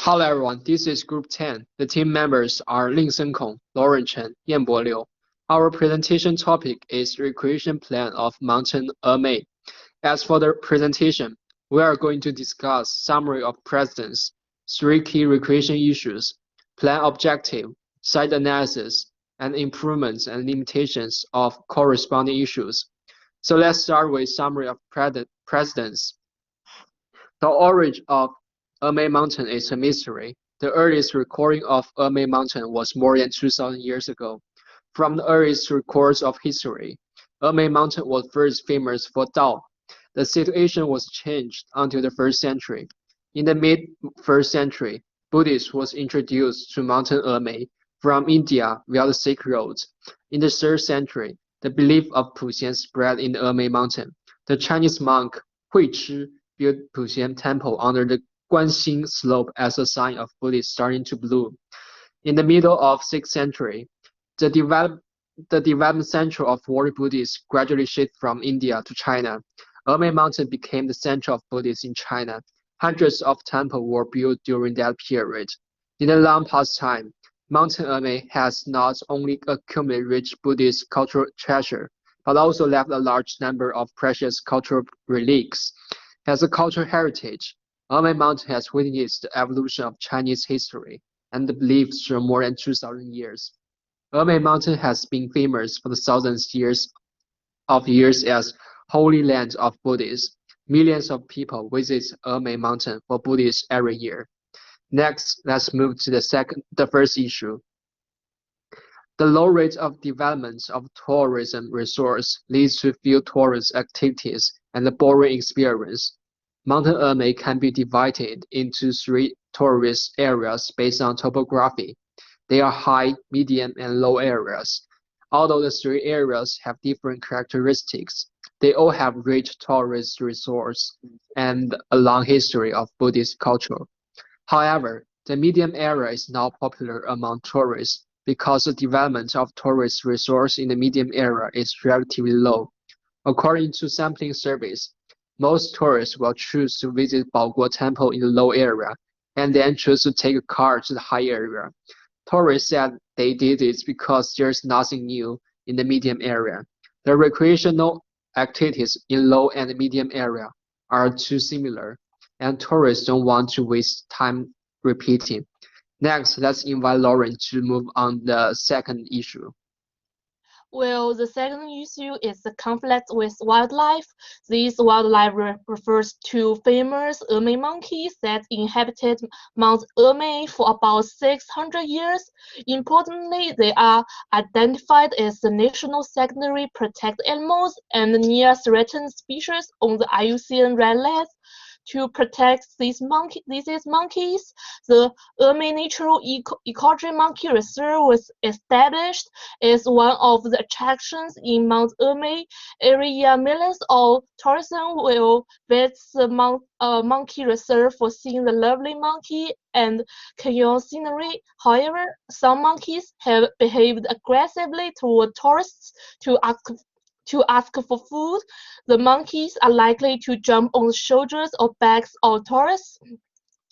Hello everyone, this is Group 10. The team members are Ling Senkong, Lauren Chen, Yanbo Liu. Our presentation topic is Recreation Plan of Mountain Emei. As for the presentation, we are going to discuss summary of President's 3 key recreation issues, plan objective, site analysis, and improvements and limitations of corresponding issues. So let's start with summary of President's. The origin of Emei Mountain is a mystery. The earliest recording of Emei Mountain was more than 2,000 years ago. From the earliest records of history, Emei Mountain was first famous for Dao. The situation was changed until the 1st century. In the mid-1st century, Buddhism was introduced to Mountain Emei from India via the Silk Road. In the 3rd century, the belief of Puxian spread in the Emei Mountain. The Chinese monk Hui Chi built Puxian Temple under the Guanxing slope as a sign of Buddhism starting to bloom. In the middle of 6th century, the development center of world Buddhism gradually shifted from India to China. Emei Mountain became the center of Buddhism in China. Hundreds of temples were built during that period. In the long past time, Mountain Emei has not only accumulated rich Buddhist cultural treasure, but also left a large number of precious cultural relics. As a cultural heritage, Emei Mountain has witnessed the evolution of Chinese history and beliefs through more than 2,000 years. Emei Mountain has been famous for the thousands of years as Holy Land of Buddhism. Millions of people visit Emei Mountain for Buddhism every year. Next, let's move to the first issue. The low rate of development of tourism resource leads to few tourist activities and a boring experience. Mountain Emei can be divided into 3 tourist areas based on topography. They are high, medium, and low areas. Although the 3 areas have different characteristics, they all have rich tourist resources and a long history of Buddhist culture. However, the medium area is now popular among tourists because the development of tourist resource in the medium area is relatively low. According to sampling surveys, most tourists will choose to visit Baoguo Temple in the low area and then choose to take a car to the high area. Tourists said they did it because there's nothing new in the medium area. The recreational activities in low and medium area are too similar, and tourists don't want to waste time repeating. Next, let's invite Lauren to move on the second issue. Well, the second issue is the conflict with wildlife. This wildlife refers to famous Emei monkeys that inhabited Mount Emei for about 600 years. Importantly, they are identified as the national secondary protected animals and near threatened species on the IUCN Red List. To protect these monkeys, the Emei Natural Ecology Monkey Reserve was established as one of the attractions in Mount Emei. Every year, millions of tourists will visit the monkey reserve for seeing the lovely monkey and canyon scenery. However, some monkeys have behaved aggressively toward tourists to ask for food. The monkeys are likely to jump on the shoulders or backs of tourists.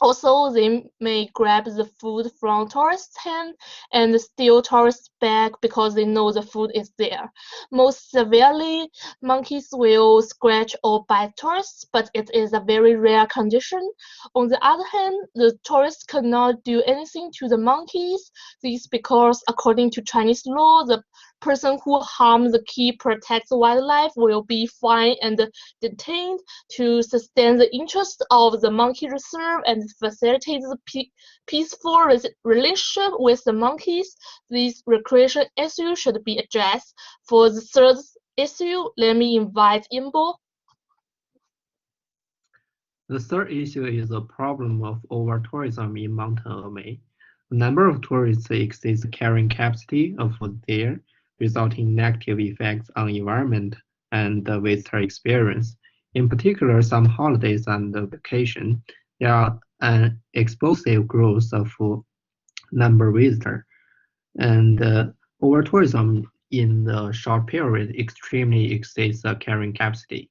Also, they may grab the food from tourists' hand and steal tourists' bag because they know the food is there. Most severely, monkeys will scratch or bite tourists, but it is a very rare condition. On the other hand, the tourists cannot do anything to the monkeys. This is because, according to Chinese law, the person who harms the key protected wildlife will be fined and detained. To sustain the interest of the monkey reserve and facilitate the peaceful relationship with the monkeys, this recreation issue should be addressed. For the third issue, let me invite Yanbo. The third issue is the problem of over-tourism in Mountain Emei. The number of tourists exceeds the carrying capacity of there, resulting in negative effects on environment and the visitor experience. In particular, some holidays and vacation, there are an explosive growth of number of visitors. And over-tourism in the short period extremely exceeds the carrying capacity.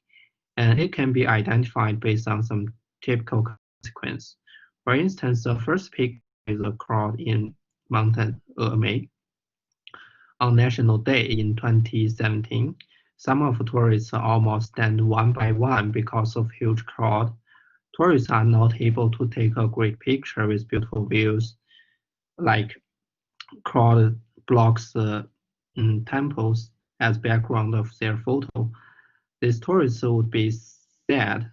And it can be identified based on some typical consequences. For instance, the first picture is a crowd in Mountain Emei. On National Day in 2017, some of tourists almost stand one by one because of huge crowd. Tourists are not able to take a great picture with beautiful views, like crowd blocks temples as background of their photo. These tourists would be sad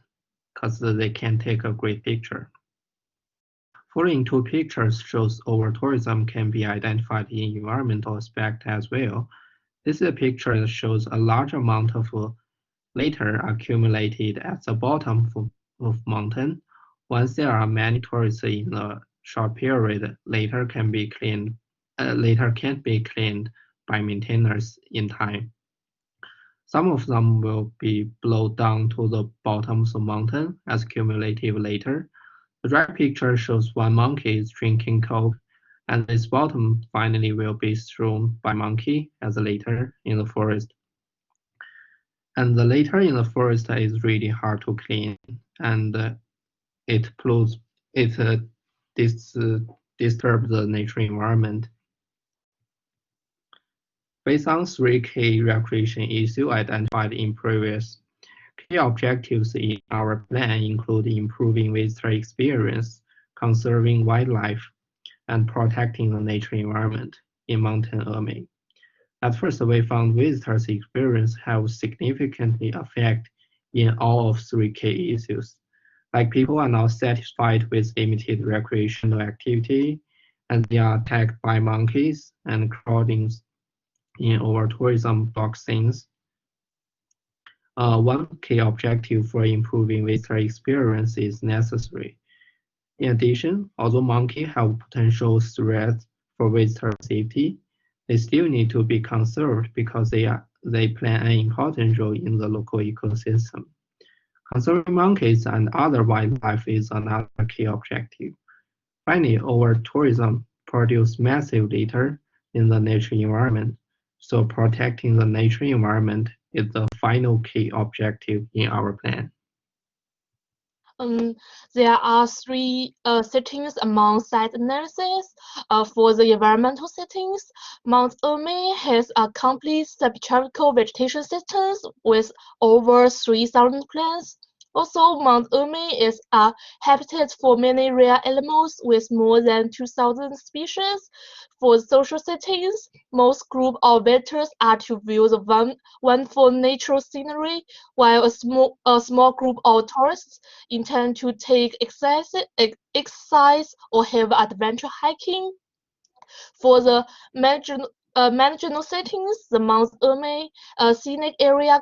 because they can't take a great picture. Following two pictures shows over-tourism can be identified in environmental aspect as well. This is a picture that shows a large amount of litter accumulated at the bottom of mountain. Once there are many tourists in a short period, litter can't be cleaned by maintainers in time. Some of them will be blown down to the bottom of the mountain as cumulative litter. The right picture shows one monkey is drinking Coke, and this bottom finally will be thrown by monkey as litter in the forest. And the litter in the forest is really hard to clean, and it disturbs the natural environment. Based on 3 key recreation issues identified in previous, key objectives in our plan include improving visitor experience, conserving wildlife, and protecting the natural environment in Mountain Emei. At first, we found visitors' experience have significantly affect in all of 3 key issues. Like people are not satisfied with limited recreational activity, and they are attacked by monkeys and crowding in over-tourism block scenes. One key objective for improving visitor experience is necessary. In addition, although monkeys have potential threats for visitor safety, they still need to be conserved because they play an important role in the local ecosystem. Conserving monkeys and other wildlife is another key objective. Finally, over-tourism produces massive litter in the natural environment, so protecting the natural environment is the final key objective in our plan. There are 3 settings among site analysis. For the environmental settings, Mount Emei has a complete subtropical vegetation system with over 3,000 plants. Also, Mount Emei is a habitat for many rare animals with more than 2,000 species. For social settings, most group of visitors are to view the wonderful natural scenery, while a small group of tourists intend to take exercise or have adventure hiking. For the marginal settings, the Mount Emei Scenic Area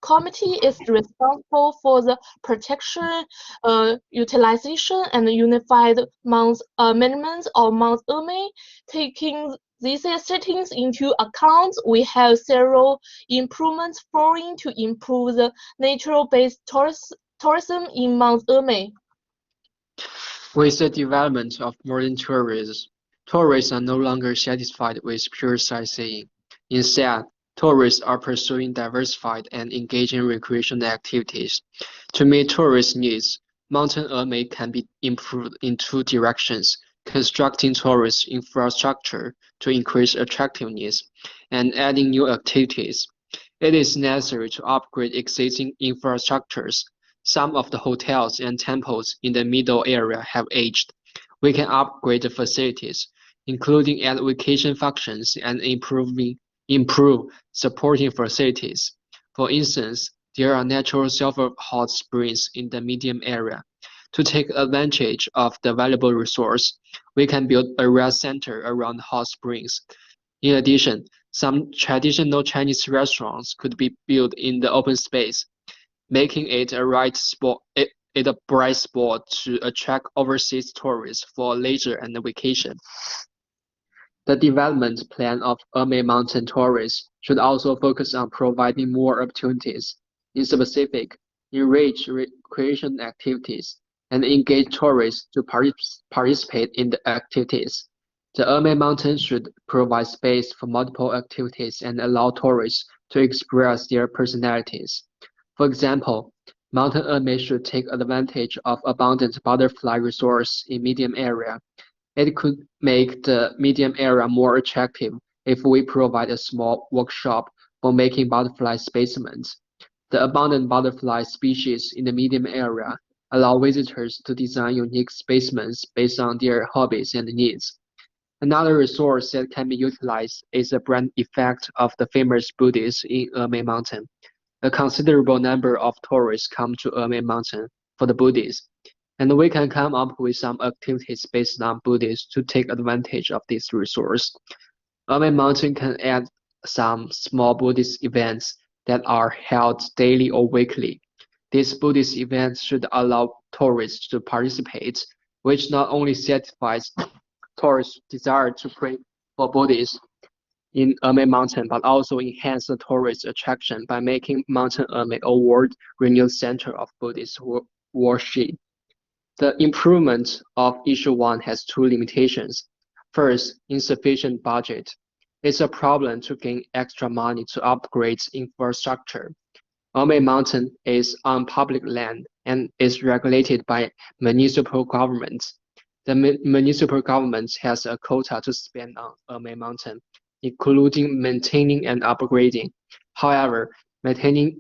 Committee is responsible for the protection, utilization, and unified management of Mount Emei. Taking these settings into account, we have several improvements following to improve the natural-based tourism in Mount Emei. With the development of modern tourism, tourists are no longer satisfied with pure sightseeing. Instead, tourists are pursuing diversified and engaging recreational activities. To meet tourist needs, Mountain Emei can be improved in 2 directions: constructing tourist infrastructure to increase attractiveness, and adding new activities. It is necessary to upgrade existing infrastructures. Some of the hotels and temples in the middle area have aged. We can upgrade the facilities, including add vacation functions and improve supporting facilities. For instance, there are natural sulfur hot springs in the medium area. To take advantage of the valuable resource, we can build a rest center around hot springs. In addition, some traditional Chinese restaurants could be built in the open space, making it a bright spot to attract overseas tourists for leisure and vacation. The development plan of Emei Mountain Tourists should also focus on providing more opportunities, in specific, enrich recreation activities, and engage tourists to participate in the activities. The Emei Mountain should provide space for multiple activities and allow tourists to express their personalities. For example, Mountain Ermey should take advantage of abundant butterfly resource in medium area. It could make the medium area more attractive if we provide a small workshop for making butterfly specimens. The abundant butterfly species in the medium area allow visitors to design unique specimens based on their hobbies and needs. Another resource that can be utilized is the brand effect of the famous Buddhists in Ermey Mountain. A considerable number of tourists come to Ermey Mountain for the Buddhists, and we can come up with some activities based on Buddhists to take advantage of this resource. Ermey Mountain can add some small Buddhist events that are held daily or weekly. These Buddhist events should allow tourists to participate, which not only satisfies tourists' desire to pray for Buddhists in Ermey Mountain, but also enhance the tourist attraction by making Mountain Ermey a world-renowned center of Buddhist worship. The improvement of Issue 1 has two limitations. First, insufficient budget. It's a problem to gain extra money to upgrade infrastructure. Ermey Mountain is on public land and is regulated by municipal governments. The municipal government has a quota to spend on Ermey Mountain, including maintaining and upgrading. However, maintaining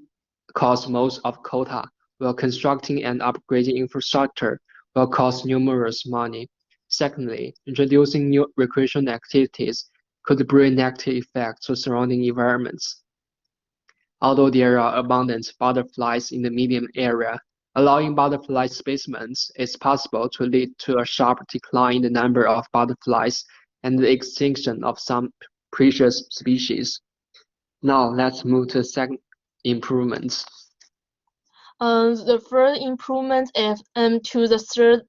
costs most of quota, while constructing and upgrading infrastructure will cost numerous money. Secondly, introducing new recreation activities could bring negative effects to surrounding environments. Although there are abundant butterflies in the medium area, allowing butterfly specimens is possible to lead to a sharp decline in the number of butterflies and the extinction of some precious species. Now let's move to the second improvements. The first improvement is to the third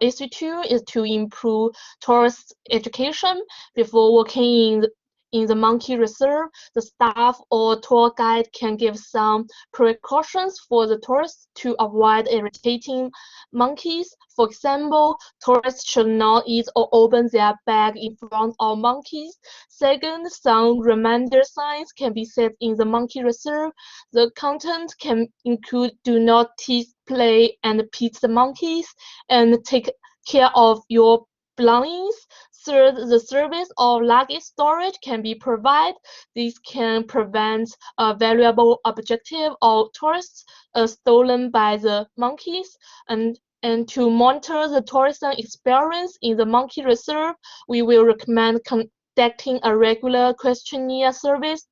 issue is to improve tourist education. Before walking in the monkey reserve, the staff or tour guide can give some precautions for the tourists to avoid irritating monkeys. For example, tourists should not eat or open their bag in front of monkeys. Second, some reminder signs can be set in the monkey reserve. The content can include do not tease, play, and pet the monkeys, and take care of your belongings. Third, the service of luggage storage can be provided. This can prevent a valuable object of tourists stolen by the monkeys. And to monitor the tourism experience in the monkey reserve, we will recommend conducting a regular questionnaire service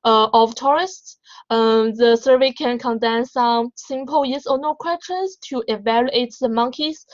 of tourists. The survey can contain some simple yes or no questions to evaluate the monkeys'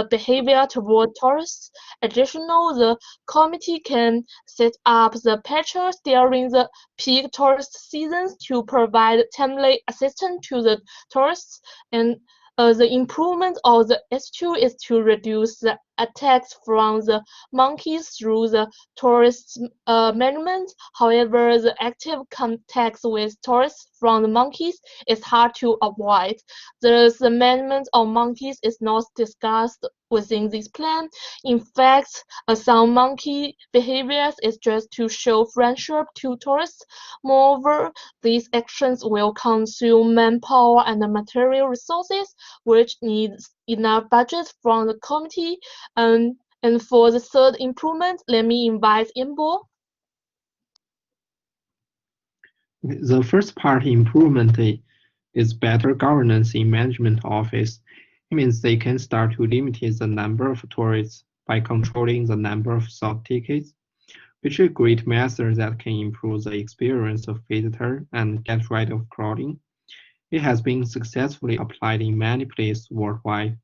behavior toward tourists. Additionally, the committee can set up the patrols during the peak tourist seasons to provide timely assistance to the tourists. And the improvement of the S2 is to reduce the attacks from the monkeys through the tourist management. However, the active contact with tourists from the monkeys is hard to avoid. The management of monkeys is not discussed within this plan. In fact, some monkey behaviors is just to show friendship to tourists. Moreover, these actions will consume manpower and material resources, which needs enough budget from the committee. And for the third improvement, let me invite Yanbo. The first part improvement is better governance in management office. It means they can start to limit the number of tourists by controlling the number of soft tickets, which is a great method that can improve the experience of visitor and get rid of crowding. It has been successfully applied in many places worldwide.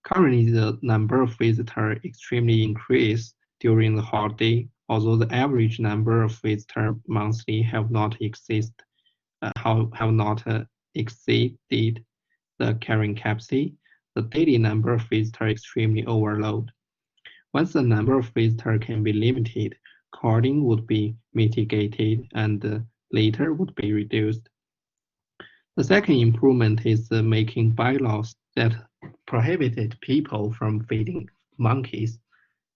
Currently, the number of visitors extremely increased during the holiday, although the average number of visitors monthly have not exceeded the carrying capacity. The daily number of visitors extremely overload. Once the number of visitors can be limited, crowding would be mitigated and later would be reduced. The second improvement is making bylaws that prohibited people from feeding monkeys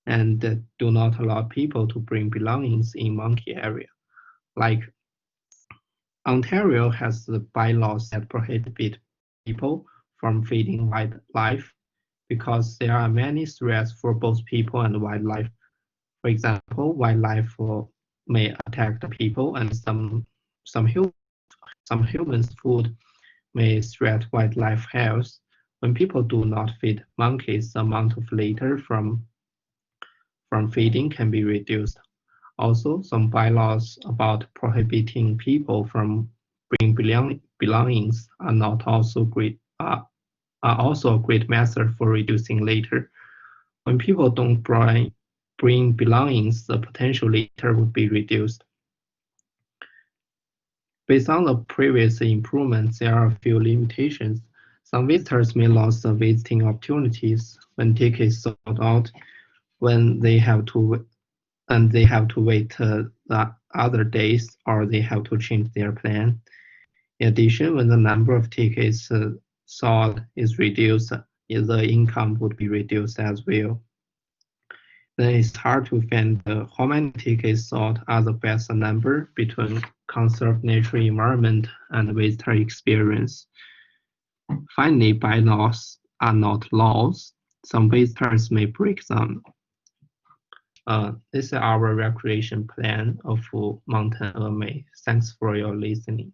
and do not allow people to bring belongings in monkey area. Like Ontario has the bylaws that prohibit people from feeding wildlife because there are many threats for both people and wildlife. For example, wildlife may attack the people, and some humans' food may threaten wildlife health. When people do not feed monkeys, the amount of litter from feeding can be reduced. Also, some bylaws about prohibiting people from bringing belongings are also a great method for reducing litter. When people don't bring belongings, the potential litter would be reduced. Based on the previous improvements, there are a few limitations. Some visitors may lose the visiting opportunities when tickets sold out, when they have to wait the other days, or they have to change their plan. In addition, when the number of tickets sold is reduced, the income would be reduced as well. Then it's hard to find how many tickets sold are the best number between conserved natural environment and visitor experience. Finally, bylaws are not laws. Some visitors may break them. This is our recreation plan of Mountain Emei. Thanks for your listening.